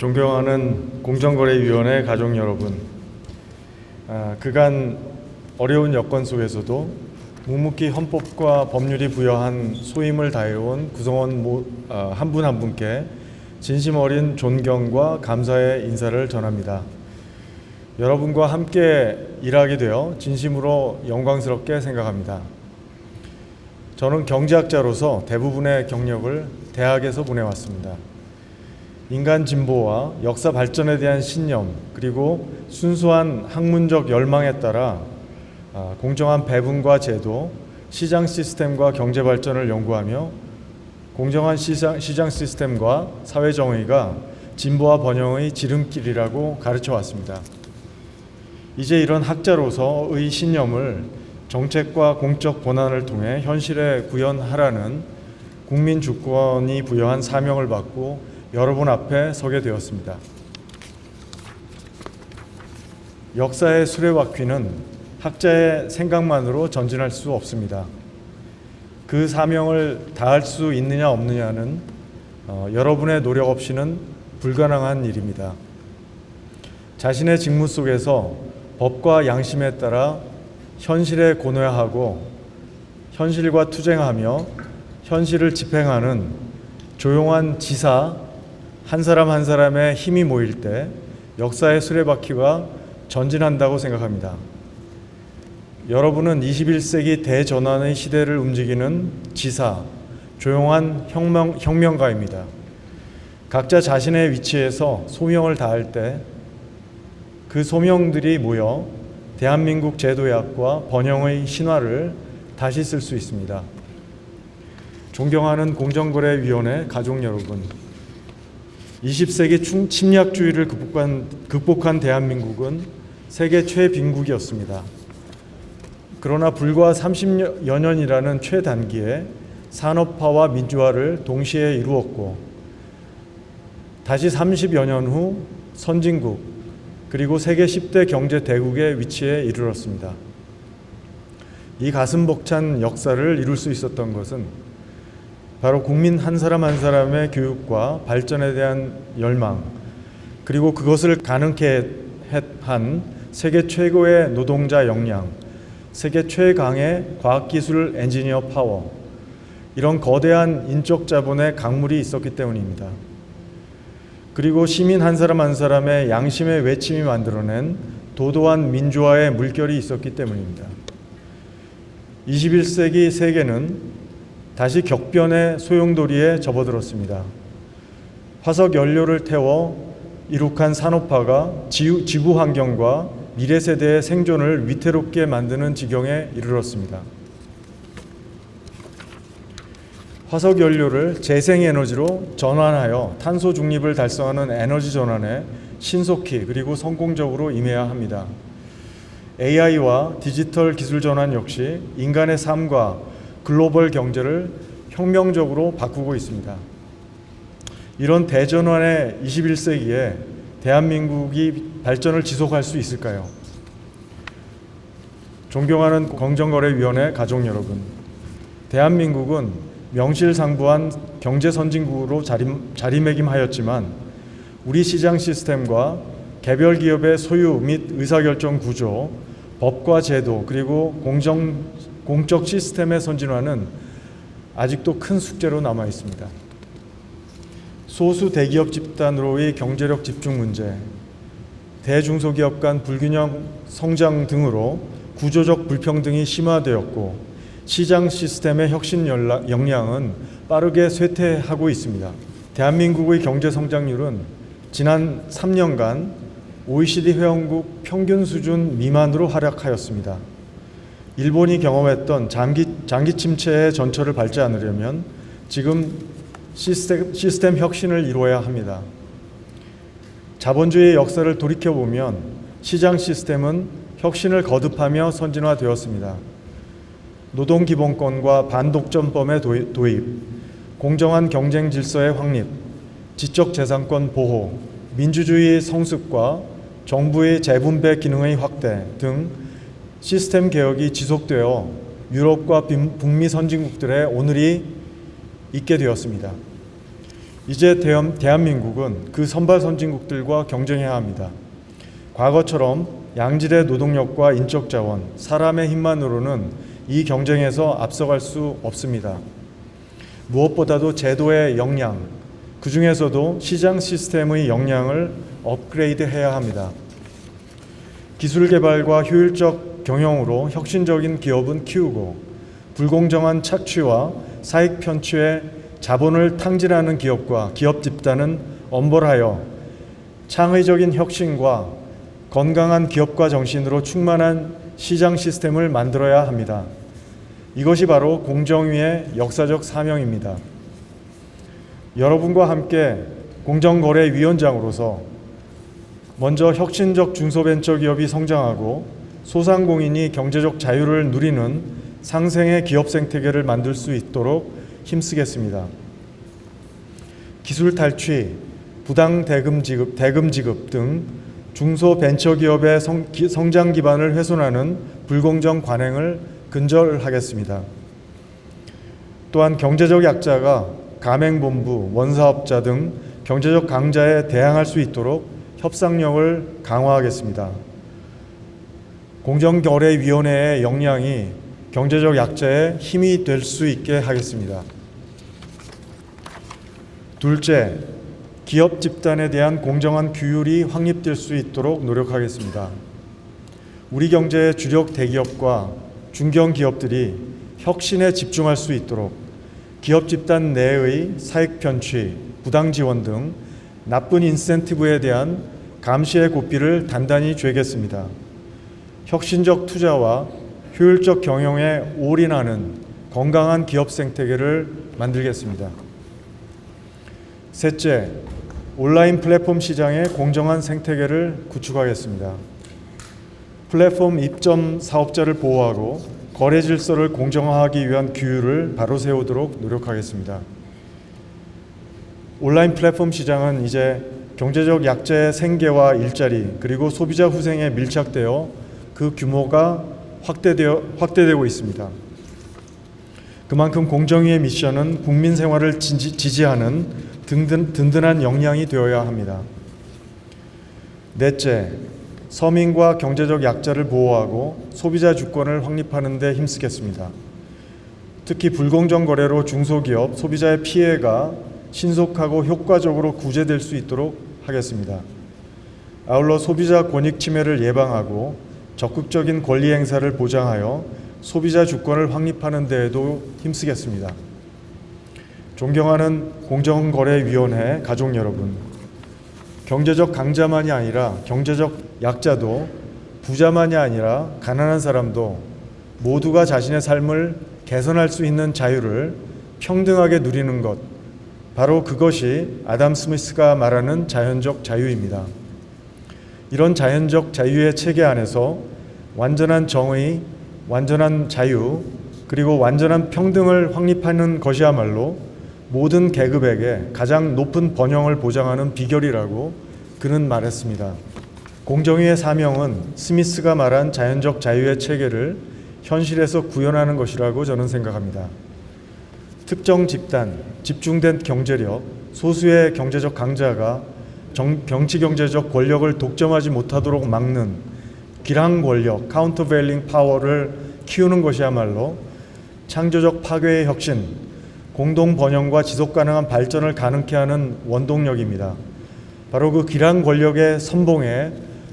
존경하는 공정거래위원회 가족 여러분, 그간 어려운 여건 속에서도 묵묵히 헌법과 법률이 부여한 소임을 다해온 구성원 한 분 한 분께 진심 어린 존경과 감사의 인사를 전합니다. 여러분과 함께 일하게 되어 진심으로 영광스럽게 생각합니다. 저는 경제학자로서 대부분의 경력을 대학에서 보내왔습니다. 인간 진보와 역사 발전에 대한 신념, 그리고 순수한 학문적 열망에 따라 공정한 배분과 제도, 시장 시스템과 경제 발전을 연구하며 공정한 시장 시스템과 사회 정의가 진보와 번영의 지름길이라고 가르쳐 왔습니다. 이제 이런 학자로서의 신념을 정책과 공적 권한을 통해 현실에 구현하라는 국민 주권이 부여한 사명을 받고 여러분 앞에 서게 되었습니다. 역사의 수레바퀴는 학자의 생각만으로 전진할 수 없습니다. 그 사명을 다할 수 있느냐 없느냐는 여러분의 노력 없이는 불가능한 일입니다. 자신의 직무 속에서 법과 양심에 따라 현실에 고뇌하고 현실과 투쟁하며 현실을 집행하는 조용한 지사 한 사람 한 사람의 힘이 모일 때 역사의 수레바퀴가 전진한다고 생각합니다. 여러분은 21세기 대전환의 시대를 움직이는 지사, 조용한 혁명가입니다. 각자 자신의 위치에서 소명을 다할 때 그 소명들이 모여 대한민국 제도약과 번영의 신화를 다시 쓸 수 있습니다. 존경하는 공정거래위원회 가족 여러분, 20세기 침략주의를 극복한 대한민국은 세계 최빈국이었습니다. 그러나 불과 30여 년이라는 최단기에 산업화와 민주화를 동시에 이루었고 다시 30여 년 후 선진국 그리고 세계 10대 경제 대국의 위치에 이르렀습니다. 이 가슴 벅찬 역사를 이룰 수 있었던 것은 바로 국민 한 사람 한 사람의 교육과 발전에 대한 열망, 그리고 그것을 가능케 한 세계 최고의 노동자 역량, 세계 최강의 과학기술 엔지니어 파워, 이런 거대한 인적 자본의 강물이 있었기 때문입니다. 그리고 시민 한 사람 한 사람의 양심의 외침이 만들어낸 도도한 민주화의 물결이 있었기 때문입니다. 21세기 세계는 다시 격변의 소용돌이에 접어들었습니다. 화석 연료를 태워 이룩한 산업화가 지구 환경과 미래 세대의 생존을 위태롭게 만드는 지경에 이르렀습니다. 화석 연료를 재생에너지로 전환하여 탄소 중립을 달성하는 에너지 전환에 신속히 그리고 성공적으로 임해야 합니다. AI와 디지털 기술 전환 역시 인간의 삶과 글로벌 경제를 혁명적으로 바꾸고 있습니다. 이런 대전환의 21세기에 대한민국이 발전을 지속할 수 있을까요? 존경하는 공정거래위원회 가족 여러분, 대한민국은 명실상부한 경제선진국으로 자리매김하였지만 우리 시장 시스템과 개별 기업의 소유 및 의사결정 구조, 법과 제도, 그리고 공적 시스템의 선진화는 아직도 큰 숙제로 남아 있습니다. 소수 대기업 집단으로의 경제력 집중 문제, 대중소기업 간 불균형 성장 등으로 구조적 불평등이 심화되었고 시장 시스템의 혁신 역량은 빠르게 쇠퇴하고 있습니다. 대한민국의 경제 성장률은 지난 3년간 OECD 회원국 평균 수준 미만으로 하락하였습니다. 일본이 경험했던 장기 침체의 전철을 밟지 않으려면 지금 시스템 혁신을 이루어야 합니다. 자본주의의 역사를 돌이켜보면 시장 시스템은 혁신을 거듭하며 선진화되었습니다. 노동기본권과 반독점법의 도입, 공정한 경쟁 질서의 확립, 지적재산권 보호, 민주주의 성숙과 정부의 재분배 기능의 확대 등 시스템 개혁이 지속되어 유럽과 북미 선진국들의 오늘이 있게 되었습니다. 이제 대한민국은 그 선발 선진국들과 경쟁해야 합니다. 과거처럼 양질의 노동력과 인적 자원, 사람의 힘만으로는 이 경쟁에서 앞서갈 수 없습니다. 무엇보다도 제도의 역량, 그 중에서도 시장 시스템의 역량을 업그레이드해야 합니다. 기술 개발과 효율적 경영으로 혁신적인 기업은 키우고 불공정한 착취와 사익 편취에 자본을 탕진하는 기업과 기업 집단은 엄벌하여 창의적인 혁신과 건강한 기업가 정신으로 충만한 시장 시스템을 만들어야 합니다. 이것이 바로 공정위의 역사적 사명입니다. 여러분과 함께 공정거래위원장으로서 먼저 혁신적 중소벤처기업이 성장하고 소상공인이 경제적 자유를 누리는 상생의 기업 생태계를 만들 수 있도록 힘쓰겠습니다. 기술 탈취, 부당 대금 지급 등 중소벤처기업의 성장 기반을 훼손하는 불공정 관행을 근절하겠습니다. 또한 경제적 약자가 가맹본부, 원사업자 등 경제적 강자에 대항할 수 있도록 협상력을 강화하겠습니다. 공정거래위원회의 역량이 경제적 약자의 힘이 될 수 있게 하겠습니다. 둘째, 기업 집단에 대한 공정한 규율이 확립될 수 있도록 노력하겠습니다. 우리 경제의 주력 대기업과 중견기업들이 혁신에 집중할 수 있도록 기업 집단 내의 사익 편취, 부당 지원 등 나쁜 인센티브에 대한 감시의 고삐를 단단히 죄겠습니다. 혁신적 투자와 효율적 경영에 올인하는 건강한 기업 생태계를 만들겠습니다. 셋째, 온라인 플랫폼 시장의 공정한 생태계를 구축하겠습니다. 플랫폼 입점 사업자를 보호하고 거래 질서를 공정화하기 위한 규율을 바로 세우도록 노력하겠습니다. 온라인 플랫폼 시장은 이제 경제적 약자의 생계와 일자리 그리고 소비자 후생에 밀착되어 그 규모가 확대되고 있습니다. 그만큼 공정위의 미션은 국민 생활을 지지하는 든든한 역량이 되어야 합니다. 넷째, 서민과 경제적 약자를 보호하고 소비자 주권을 확립하는 데 힘쓰겠습니다. 특히 불공정 거래로 중소기업, 소비자의 피해가 신속하고 효과적으로 구제될 수 있도록 하겠습니다. 아울러 소비자 권익 침해를 예방하고 적극적인 권리 행사를 보장하여 소비자 주권을 확립하는 데에도 힘쓰겠습니다. 존경하는 공정거래위원회 가족 여러분, 경제적 강자만이 아니라 경제적 약자도, 부자만이 아니라 가난한 사람도 모두가 자신의 삶을 개선할 수 있는 자유를 평등하게 누리는 것, 바로 그것이 아담 스미스가 말하는 자연적 자유입니다. 이런 자연적 자유의 체계 안에서 완전한 정의, 완전한 자유, 그리고 완전한 평등을 확립하는 것이야말로 모든 계급에게 가장 높은 번영을 보장하는 비결이라고 그는 말했습니다. 공정위의 사명은 스미스가 말한 자연적 자유의 체계를 현실에서 구현하는 것이라고 저는 생각합니다. 특정 집단, 집중된 경제력, 소수의 경제적 강자가 정치 경제적 권력을 독점하지 못하도록 막는 기량 권력, 카운터베일링 파워를 키우는 것이야말로 창조적 파괴의 혁신, 공동 번영과 지속 가능한 발전을 가능케 하는 원동력입니다. 바로 그 기량 권력의 선봉에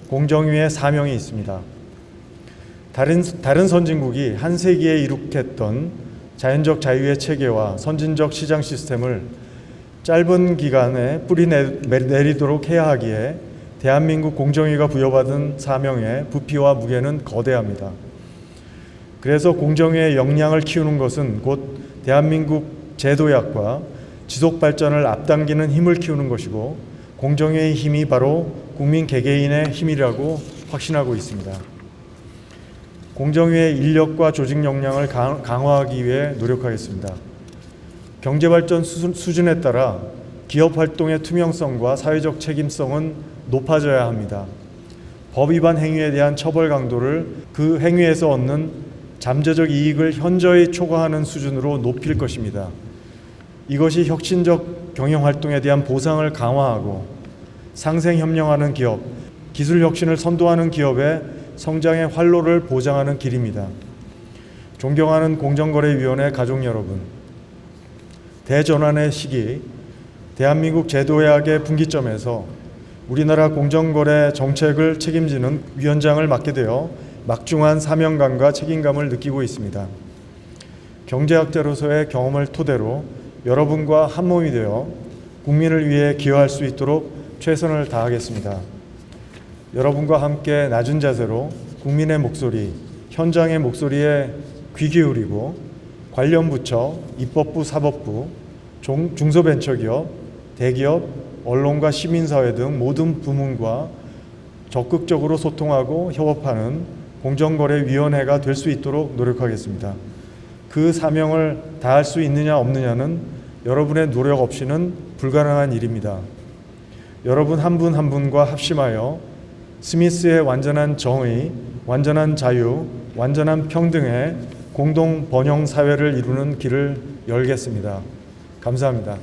공정위의 사명이 있습니다. 다른 선진국이 한 세기에 이룩했던 자연적 자유의 체계와 선진적 시장 시스템을 짧은 기간에 뿌리내리도록 해야 하기에 대한민국 공정위가 부여받은 사명의 부피와 무게는 거대합니다. 그래서 공정위의 역량을 키우는 것은 곧 대한민국 제도약과 지속 발전을 앞당기는 힘을 키우는 것이고, 공정위의 힘이 바로 국민 개개인의 힘이라고 확신하고 있습니다. 공정위의 인력과 조직 역량을 강화하기 위해 노력하겠습니다. 경제발전 수준에 따라 기업 활동의 투명성과 사회적 책임성은 높아져야 합니다. 법 위반 행위에 대한 처벌 강도를 그 행위에서 얻는 잠재적 이익을 현저히 초과하는 수준으로 높일 것입니다. 이것이 혁신적 경영 활동에 대한 보상을 강화하고 상생 협력하는 기업, 기술 혁신을 선도하는 기업의 성장의 활로를 보장하는 길입니다. 존경하는 공정거래위원회 가족 여러분, 대전환의 시기, 대한민국 제도의학의 분기점에서 우리나라 공정거래 정책을 책임지는 위원장을 맡게 되어 막중한 사명감과 책임감을 느끼고 있습니다. 경제학자로서의 경험을 토대로 여러분과 한몸이 되어 국민을 위해 기여할 수 있도록 최선을 다하겠습니다. 여러분과 함께 낮은 자세로 국민의 목소리, 현장의 목소리에 귀 기울이고 관련 부처, 입법부, 사법부, 중소벤처기업, 대기업, 언론과 시민사회 등 모든 부문과 적극적으로 소통하고 협업하는 공정거래위원회가 될 수 있도록 노력하겠습니다. 그 사명을 다할 수 있느냐 없느냐는 여러분의 노력 없이는 불가능한 일입니다. 여러분 한 분 한 분과 합심하여 스미스의 완전한 정의, 완전한 자유, 완전한 평등의 공동 번영 사회를 이루는 길을 열겠습니다. 감사합니다.